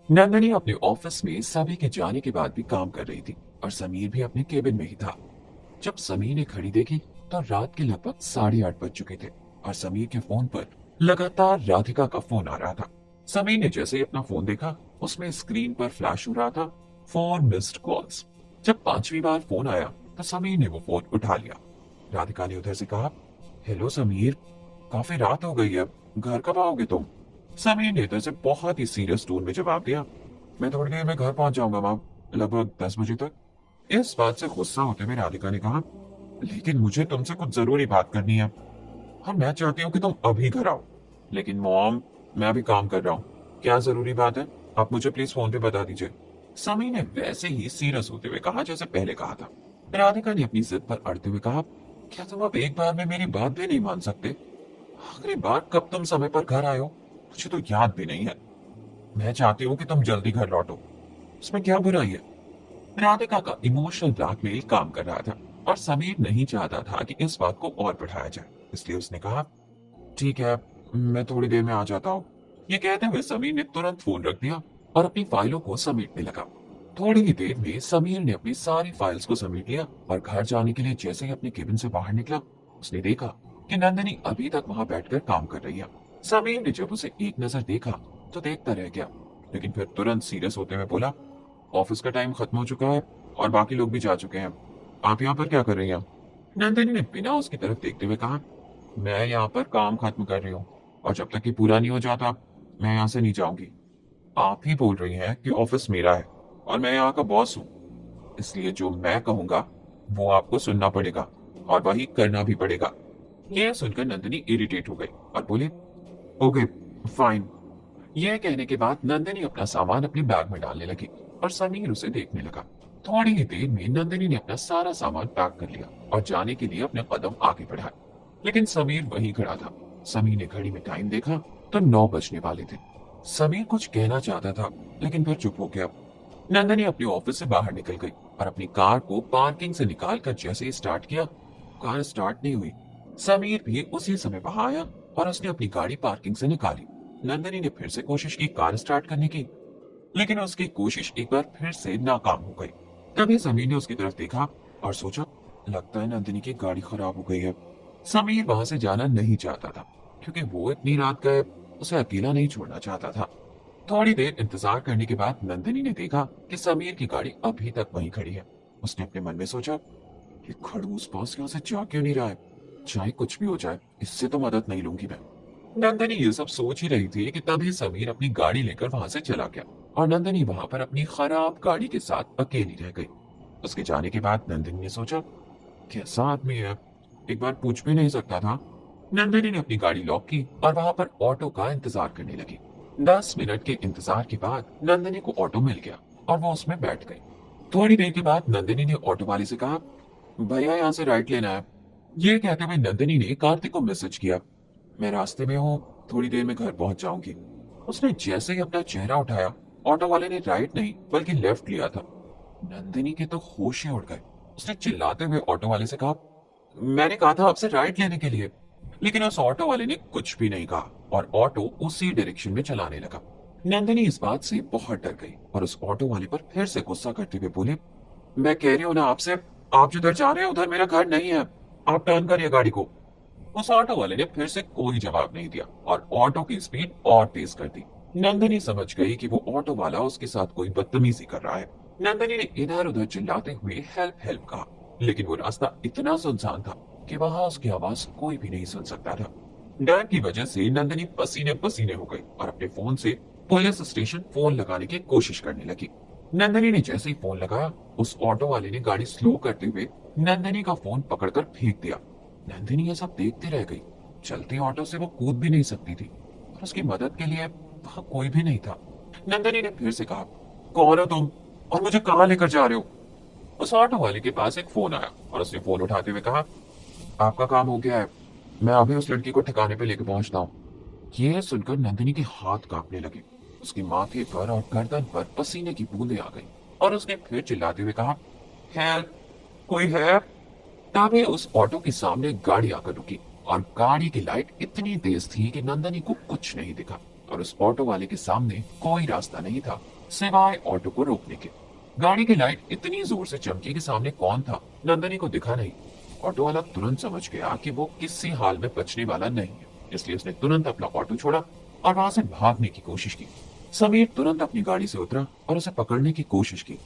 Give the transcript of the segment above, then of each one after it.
नंदनी अपने ऑफिस में सभी के जाने के बाद भी काम कर रही थी और समीर भी अपने केबिन में ही था। जब समीर ने घड़ी देखी तो रात के लगभग 8:30 बज चुके थे और समीर के फोन पर लगातार राधिका का फोन आ रहा था। समीर ने जैसे ही अपना फोन देखा, उसमें स्क्रीन पर फ्लैश हो रहा था 4 मिस्ड कॉल्स। जब 5वीं बार फोन आया तो समीर ने वो फोन उठा लिया। राधिका ने उधर से कहा, हेलो समीर, काफी रात हो गई है, घर कब आओगे तुम? समीर ने इधर से बहुत ही सीरियस टोन में जवाब दिया, मैं थोड़ी देर में घर पहुंच जाऊंगा मैम, लगभग 10 बजे तक। इस बात से गुस्सा होते हुए राधिका ने कहा, लेकिन मुझे तुमसे कुछ जरूरी बात करनी है और मैं चाहती हूँ कि तुम अभी घर आओ। लेकिन मॉम, मैं अभी काम कर रहा हूँ। क्या जरूरी बात है, आप मुझे प्लीज फोन पे बता दीजिए। समीर ने वैसे ही सीरियस होते हुए कहा जैसे पहले कहा था। राधिका ने अपनी जिद पर अड़ते हुए कहा, क्या तुम अब एक बार में मेरी बात भी नहीं मान सकते? आखिरी बार कब तुम समय पर घर आए हो मुझे तो याद भी नहीं है। मैं चाहती हूँ कि तुम जल्दी घर लौटो, इसमें क्या बुराई है? राधिका का इमोशनल ब्लैकमेल काम कर रहा था और समीर नहीं चाहता था कि इस बात को और बढ़ाया जाए, इसलिए उसने कहा, ठीक है, मैं थोड़ी देर में आ जाता हूँ। ये कहते हुए समीर ने तुरंत फोन रख दिया और अपनी फाइलों को समेटने लगा। थोड़ी ही देर में समीर ने अपनी सारी फाइल्स को समेट लिया और घर जाने के लिए जैसे ही अपने केबिन से बाहर निकला, उसने देखा कि नंदनी अभी तक वहां बैठकर काम कर रही है। समीर ने जब उसे एक नजर देखा तो देखता रह गया, लेकिन फिर तुरंत सीरियस होते हुए बोला, ऑफिस का टाइम खत्म हो चुका है और बाकी लोग भी जा चुके हैं, आप यहाँ पर क्या कर रही हैं? नंदनी ने बिना उसकी तरफ देखते हुए कहा, मैं यहाँ पर काम खत्म कर रही हूँ और जब तक ये पूरा नहीं हो जाता मैं यहाँ से नहीं जाऊंगी। आप ही बोल रही हैं कि ऑफिस मेरा है और मैं यहाँ का बॉस हूँ, इसलिए जो मैं कहूंगा वो आपको सुनना पड़ेगा और वही करना भी पड़ेगा। यह सुनकर नंदनी इरिटेट हो गई और बोली, ओके फाइन। यह कहने के बाद नंदनी अपना सामान अपने बैग में डालने लगी और समीर उसे देखने लगा। थोड़ी ही देर में नंदनी ने अपना सारा सामान पैक कर लिया और जाने के लिए अपने कदम आगे बढ़ाए, लेकिन समीर वहीं खड़ा था। समीर ने घड़ी में टाइम देखा तो 9 बजने वाले थे। समीर कुछ कहना चाहता था लेकिन फिर चुप हो गया। नंदनी अपने ऑफिस से बाहर निकल गई और अपनी कार को पार्किंग से निकालकर जैसे ही स्टार्ट किया, कार स्टार्ट नहीं हुई। समीर भी उसी समय वहां आया और उसने अपनी गाड़ी पार्किंग से निकाली। नंदनी ने फिर से कोशिश की कार स्टार्ट करने की, लेकिन उसकी कोशिश एक बार फिर से नाकाम हो गई। तभी समीर ने उसकी तरफ देखा और सोचा, लगता है नंदिनी की गाड़ी खराब हो गई है। समीर वहां से जाना नहीं चाहता था क्योंकि वो इतनी रात गए उसे अकेला नहीं छोड़ना चाहता था। थोड़ी देर इंतजार करने के बाद नंदिनी ने देखा कि समीर की गाड़ी अभी तक वहीं खड़ी है। उसने अपने मन में सोचा, ये खड़ूस बॉस यहाँ से जा क्यों नहीं रहा है? चाहे कुछ भी हो जाए, इससे तो मदद नहीं लूंगी मैं। नंदनी ये सब सोच ही रही थी कि तभी समीर अपनी गाड़ी लेकर वहां से चला गया और नंदनी वहां पर अपनी खराब गाड़ी के साथ अकेली रह गई। उसके जाने के बाद नंदनी ने सोचा, कैसा आदमी है, एक बार पूछ भी नहीं सकता था। नंदनी ने अपनी गाड़ी लॉक की और वहां पर ऑटो का इंतजार करने लगी। 10 मिनट के इंतजार के बाद नंदनी को ऑटो मिल गया और वो उसमें बैठ गई। थोड़ी देर के बाद नंदनी ने ऑटो वाले से कहा, भैया यहाँ से राइट लेना है। ये कहते हुए नंदनी ने कार्तिक को मैसेज किया, मैं रास्ते में हूँ, थोड़ी देर में घर पहुंच जाऊंगी। उसने जैसे ही अपना चेहरा उठाया, ऑटो वाले ने राइट नहीं बल्कि लेफ्ट लिया था। नंदिनी के तो होश ही उड़ गए। उसने चिल्लाते हुए ऑटो वाले से कहा, मैंने कहा था आपसे राइट लेने के लिए। लेकिन उस ऑटो वाले ने कुछ भी नहीं कहा और ऑटो उसी डायरेक्शन में चलाने लगा। नंदिनी इस बात से बहुत डर गई और उस ऑटो वाले पर फिर से गुस्सा करते हुए बोली, मैं कह रही हूँ ना आपसे, आप जिधर जा रहे हैं उधर मेरा घर नहीं है, आप टर्न करिए गाड़ी को। उस ऑटो वाले ने फिर से कोई जवाब नहीं दिया और ऑटो की स्पीड और तेज कर दी। नंदनी समझ गई कि वो ऑटो वाला उसके साथ कोई बदतमीजी कर रहा है। नंदनी ने इधर उधर चिल्लाते हुए हेल्प हेल्प कहा, लेकिन वो रास्ता इतना सुनसान था कि वहां उसकी आवाज कोई भी नहीं सुन सकता था। डर की वजह से नंदनी पसीने पसीने हो गई और अपने फोन से पुलिस स्टेशन फोन लगाने की कोशिश करने लगी। नंदनी ने जैसे ही फोन लगाया, उस ऑटो वाले ने गाड़ी स्लो करते हुए नंदनी का फोन पकड़कर फेंक दिया। नंदिनी ये सब देखती रह गई। चलती ऑटो से वो कूद भी नहीं सकती थी और उसकी मदद के लिए वहां कोई भी नहीं था। नंदिनी ने फिर से कहा, कौन हो तुम और मुझे कहाँ लेकर जा रहे हो? उस ऑटो वाले के पास एक फोन आया और उसने फोन उठाते हुए कहा, आपका काम हो गया है, मैं अभी उस लड़की को ठिकाने पे लेकर पहुंचता हूँ। ये सुनकर नंदिनी के हाथ कांपने लगे। उसके माथे पर और गर्दन पर पसीने की बूंदें आ गई और उसने फिर चिल्लाते हुए कहा, हेल्प, कोई है? तभी उस ऑटो के सामने गाड़ी आकर रुकी और गाड़ी की लाइट इतनी तेज थी कि नंदनी को कुछ नहीं दिखा। और उस ऑटो वाले के सामने कोई रास्ता नहीं था सिवाय ऑटो को रोकने के। गाड़ी की लाइट इतनी जोर से चमकी कि सामने कौन था नंदनी को दिखा नहीं। ऑटो वाला तुरंत समझ गया कि वो किसी हाल में बचने वाला नहीं है, इसलिए उसने तुरंत अपना ऑटो छोड़ा और वहां से भागने की कोशिश की। समीर तुरंत अपनी गाड़ी से उतरा और उसे पकड़ने की कोशिश की,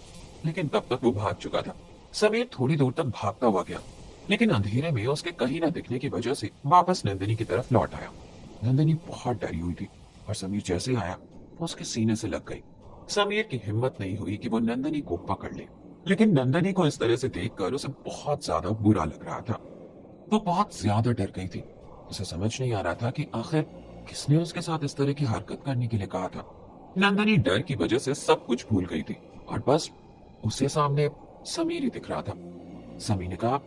लेकिन तब तक वो भाग चुका था। समीर थोड़ी दूर तक भागता हुआ गया, लेकिन अंधेरे में उसके कहीं न दिखने की वजह से वापस नंदिनी की तरफ लौट आया। नंदिनी बहुत डरी हुई थी और समीर जैसे आया वो उसके सीने से लग गई। समीर की हिम्मत नहीं हुई कि वो नंदिनी को पकड़ ले, लेकिन नंदिनी को इस तरह से देखकर उसे बहुत ज्यादा बुरा लग रहा था। वो बहुत ज्यादा डर गई थी। उसे समझ नहीं आ रहा था कि आखिर किसने उसके साथ इस तरह की हरकत करने के लिए कहा था। नंदिनी डर की वजह से सब कुछ भूल गई थी और बस उसे सामने समीर ही दिख रहा था। समीर ने कहा,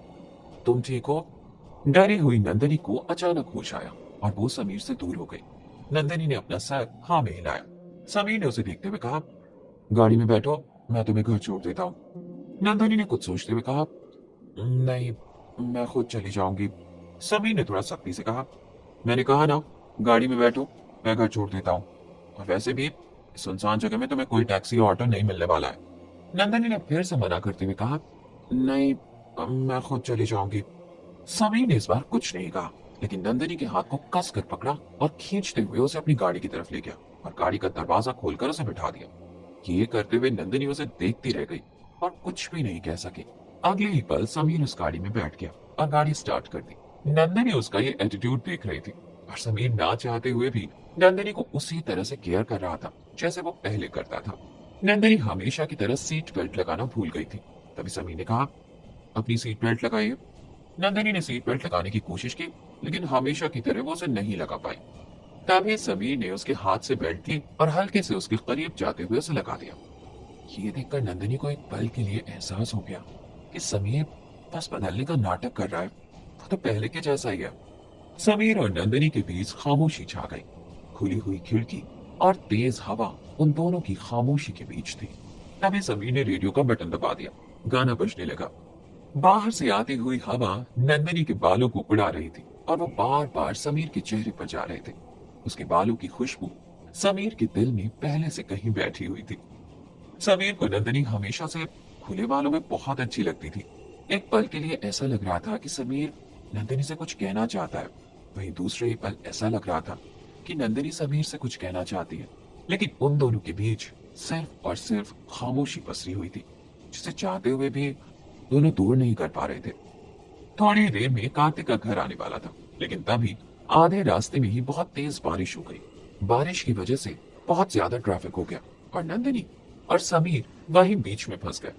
तुम ठीक हो? डरी हुई नंदिनी को अचानक होश आया और वो समीर से दूर हो गई। नंदिनी ने अपना सर हाँ में हिलाया। समीर ने उसे देखते हुए कहा, गाड़ी में बैठो, मैं तुम्हें घर छोड़ देता हूँ। नंदिनी ने कुछ सोचते हुए कहा, नहीं, मैं खुद चली जाऊंगी। समीर ने थोड़ा सख्ती से कहा, मैंने कहा ना, गाड़ी में बैठो, मैं घर छोड़ देता हूँ। और वैसे भी सुनसान जगह में तुम्हें कोई टैक्सी या ऑटो नहीं मिलने वाला है। नंदिनी ने फिर से मना करते हुए कहा, नहीं, मैं खुद चली जाऊंगी। समीर ने इस बार कुछ नहीं कहा, लेकिन नंदिनी के हाथ को कस कर पकड़ा और खींचते हुए उसे अपनी गाड़ी की तरफ ले गया और गाड़ी का दरवाजा खोलकर उसे बिठा दिया। ये करते हुए नंदिनी उसे देखती रह गई और कुछ भी नहीं कह सकी। अगले ही पल समीर उस गाड़ी में बैठ गया और गाड़ी स्टार्ट कर दी। नंदिनी उसका ये एटीट्यूड देख रही थी और समीर ना चाहते हुए भी नंदिनी को उसी तरह से केयर कर रहा था जैसे वो पहले करता था। नंदिनी हमेशा की तरह सीट बेल्ट लगाना भूल गई थी। तभी समीर ने कहा, अपनी सीट बेल्ट लगाइए। नंदिनी ने सीट बेल्ट लगाने की कोशिश की, लेकिन हमेशा की तरह वो उसे नहीं लगा पाई। तभी समीर ने उसके हाथ से बेल्ट ली और हल्के से उसके करीब जाते हुए उसे लगा दिया। ये देखकर नंदिनी को एक पल के लिए एहसास हो गया कि समीर बस बदलने का नाटक कर रहा है, वो तो पहले के जैसा ही है। समीर और नंदिनी के बीच खामोशी छा गई। खुली हुई खिड़की और तेज हवा उन दोनों की खामोशी के बीच थी। तभी समीर ने रेडियो का बटन दबा दिया। गाना बजने लगा। बाहर से आती हुई हवा नंदिनी के बालों को उड़ा रही थी और वो बार बार समीर के चेहरे पर जा रहे थे। उसके बालों की खुशबू समीर के दिल में पहले से कहीं बैठी हुई थी। समीर को नंदिनी हमेशा से खुले बालों में बहुत अच्छी लगती थी। एक पल के लिए ऐसा लग रहा था कि समीर नंदिनी से कुछ कहना चाहता है, वहीं दूसरे ही पल ऐसा लग रहा था कि नंदिनी समीर से कुछ कहना चाहती है। लेकिन उन दोनों के बीच सिर्फ और सिर्फ खामोशी पसरी हुई थी, जिसे चाहते हुए भी दोनों दूर नहीं कर पा रहे थे। थोड़ी देर में कार्तिक का घर आने वाला था, लेकिन तभी आधे रास्ते में ही बहुत तेज बारिश हो गई। बारिश की वजह से बहुत ज्यादा ट्रैफिक हो गया और नंदिनी और समीर वहीं बीच में फंस गए।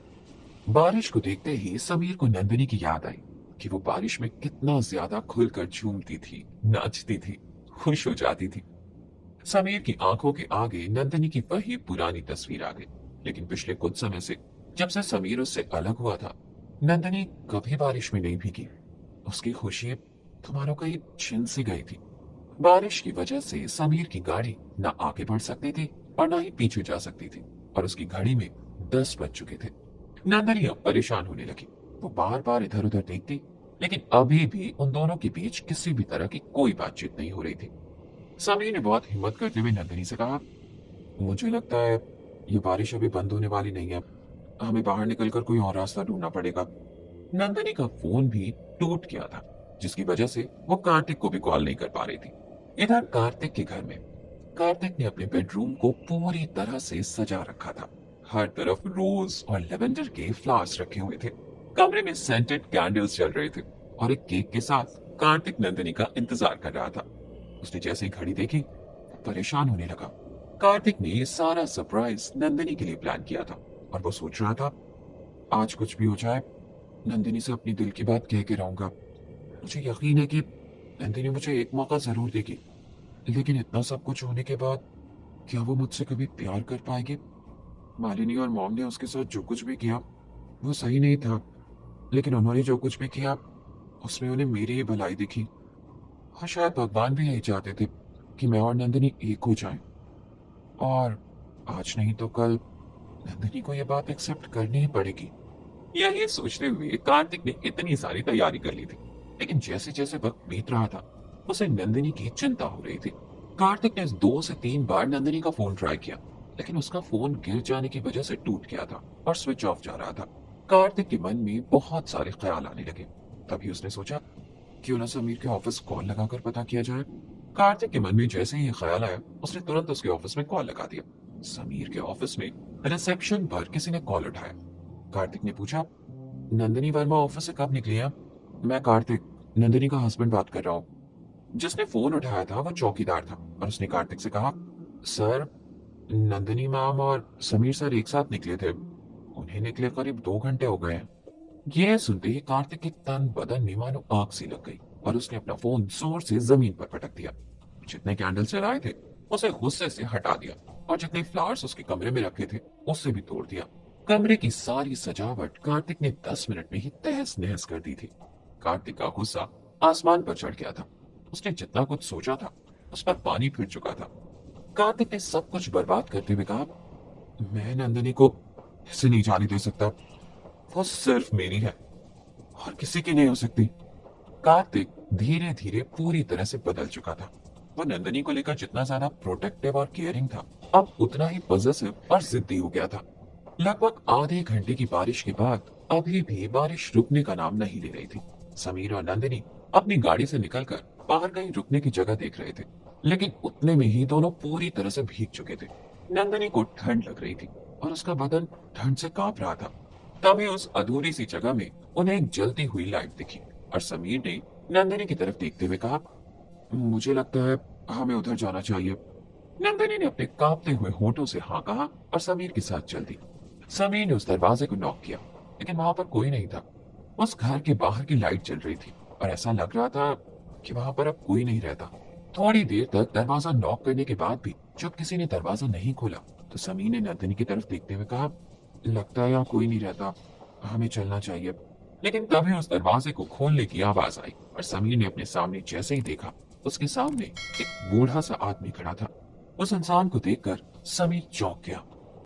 बारिश को देखते ही समीर को नंदिनी की याद आई कि वो बारिश में कितना ज्यादा खुलकर झूमती थी, नाचती थी, खुश हो जाती थी। समीर की आंखों के आगे नंदिनी की वही पुरानी तस्वीर आ गई। लेकिन पिछले कुछ समय से जब से समीर उससे अलग हुआ था, नंदिनी कभी बारिश में नहीं भीगी। उसकी खुशी तुम्हारों कहीं छिन सी गई थी। बारिश की वजह से समीर की गाड़ी न आगे बढ़ सकती थी और न ही पीछे जा सकती थी और उसकी घड़ी में 10 बज चुके थे। नंदिनी अब परेशान होने लगी। वो बार बार इधर उधर देखती, लेकिन अभी भी उन दोनों के बीच किसी भी तरह की कोई बातचीत नहीं हो रही थी। समीर ने बहुत हिम्मत करते हुए नंदिनी से कहा, मुझे लगता है ये बारिश अभी बंद होने वाली नहीं है, हमें बाहर निकलकर कोई और रास्ता ढूंढना पड़ेगा। नंदिनी का फोन भी टूट गया था, जिसकी वजह से वो कार्तिक को भी कॉल नहीं कर पा रही थी। इधर कार्तिक के घर में कार्तिक ने अपने बेडरूम को पूरी तरह से सजा रखा था। हर तरफ रोज और लेवेंडर के फ्लावर्स रखे हुए थे। कमरे में सेंटेड कैंडल्स जल रहे थे और एक केक के साथ कार्तिक नंदिनी का इंतजार कर रहा था। उसने जैसे ही घड़ी देखी, परेशान होने लगा। कार्तिक ने ये सारा सरप्राइज नंदिनी के लिए प्लान किया था और वो सोच रहा था, आज कुछ भी हो जाए, नंदिनी से अपनी दिल की बात कह के रहूंगा। मुझे यकीन है कि नंदिनी मुझे एक मौका जरूर देगी, लेकिन इतना सब कुछ होने के बाद क्या वो मुझसे कभी प्यार कर पाएगी? मालिनी और मॉम ने उसके साथ जो कुछ भी किया वो सही नहीं था, लेकिन उन्होंने जो कुछ भी किया उसमें उन्हें मेरी ही भलाई दिखी। हाँ, शायद भगवान भी यही चाहते थे कि मैं और नंदिनी एक हो जाएं, और आज नहीं तो कल नंदिनी को यह बात एक्सेप्ट करनी ही पड़ेगी। यही सोचते हुए कार्तिक ने इतनी सारी तैयारी कर ली थी, लेकिन जैसे जैसे वक्त बीत रहा था उसे नंदिनी की चिंता हो रही थी। कार्तिक ने 2 से 3 बार नंदिनी का फोन ट्राई किया, लेकिन उसका फोन गिर जाने की वजह से टूट गया था और स्विच ऑफ जा रहा था। कार्तिक के मन में बहुत सारे ख्याल आने लगे। तभी उसने सोचा, क्यों ना समीर के ऑफिस कॉल लगाकर पता किया जाए। कार्तिक के मन में जैसे ही ये ख्याल आया, उसने तुरंत उसके ऑफिस में कॉल लगा दिया। समीर के ऑफिस में रिसेप्शन पर किसी ने कॉल उठाया। कार्तिक ने पूछा, नंदिनी वर्मा ऑफिस से कब निकली हैं? मैं कार्तिक, नंदिनी का हस्बैंड बात कर रहा हूँ। जिसने फोन उठाया था वो चौकीदार था और उसने कार्तिक से कहा, सर, नंदिनी मैम और समीर सर एक साथ निकले थे। उन्हें निकले करीब 2 घंटे हो गए हैं। यह सुनते ही कार्तिक के तन बदन में मानो आग सी लग गई और उसने अपना फोन जोर से जमीन पर पटक दिया। जितने कैंडल जलाए थे उसे गुस्से से हटा दिया और जितने फ्लावर्स उसके कमरे में रखे थे उससे भी तोड़ दिया। कमरे की सारी सजावट कार्तिक ने 10 मिनट में ही तहस नहस कर दी थी। कार्तिक का गुस्सा आसमान पर चढ़ गया था। उसने जितना कुछ सोचा था उस पर पानी फिर चुका था। कार्तिक ने सब कुछ बर्बाद करते हुए कहा, मैं नंदिनी को ऐसे नहीं जाने दे सकता। वो सिर्फ मेरी है और किसी की नहीं हो सकती। कार्तिक धीरे धीरे पूरी तरह से बदल चुका था। वो नंदिनी को लेकर जितना ज्यादा प्रोटेक्टिव और केयरिंग था, अब उतना ही पॉजिटिव और जिद्दी हो गया था। लगभग आधे घंटे की बारिश के बाद अभी भी बारिश रुकने का नाम नहीं ले रही थी। समीर और नंदिनी अपनी गाड़ी से निकलकर बाहर कहीं रुकने की जगह देख रहे थे, लेकिन उतने में ही दोनों पूरी तरह से भीग चुके थे। नंदिनी को ठंड लग रही थी और उसका बदन ठंड से कांप रहा था। तभी उस अधूरी सी जगह में उन्हें एक जलती हुई लाइट दिखी और समीर ने नंदिनी की तरफ देखते हुए कहा, मुझे लगता है हमें उधर जाना चाहिए। नंदिनी ने अपने कांपते हुए होठों से हाँ कहा और समीर के साथ चल दी। समीर ने उस दरवाजे को नॉक किया, लेकिन वहां पर कोई नहीं था। उस घर के बाहर की लाइट जल रही थी और ऐसा लग रहा था कि वहां पर अब कोई नहीं रहता। थोड़ी देर तक दरवाजा नॉक करने के बाद भी जब किसी ने दरवाजा नहीं खोला तो समीर ने नंदिनी की तरफ देखते हुए कहा, लगता है यहाँ कोई नहीं रहता, हमें चलना चाहिए। लेकिन तभी उस दरवाजे को खोलने की आवाज आई और समीर ने अपने सामने जैसे ही देखा, उसके सामने एक बूढ़ा सा आदमी खड़ा था। उस इंसान को देखकर समीर चौंक गया।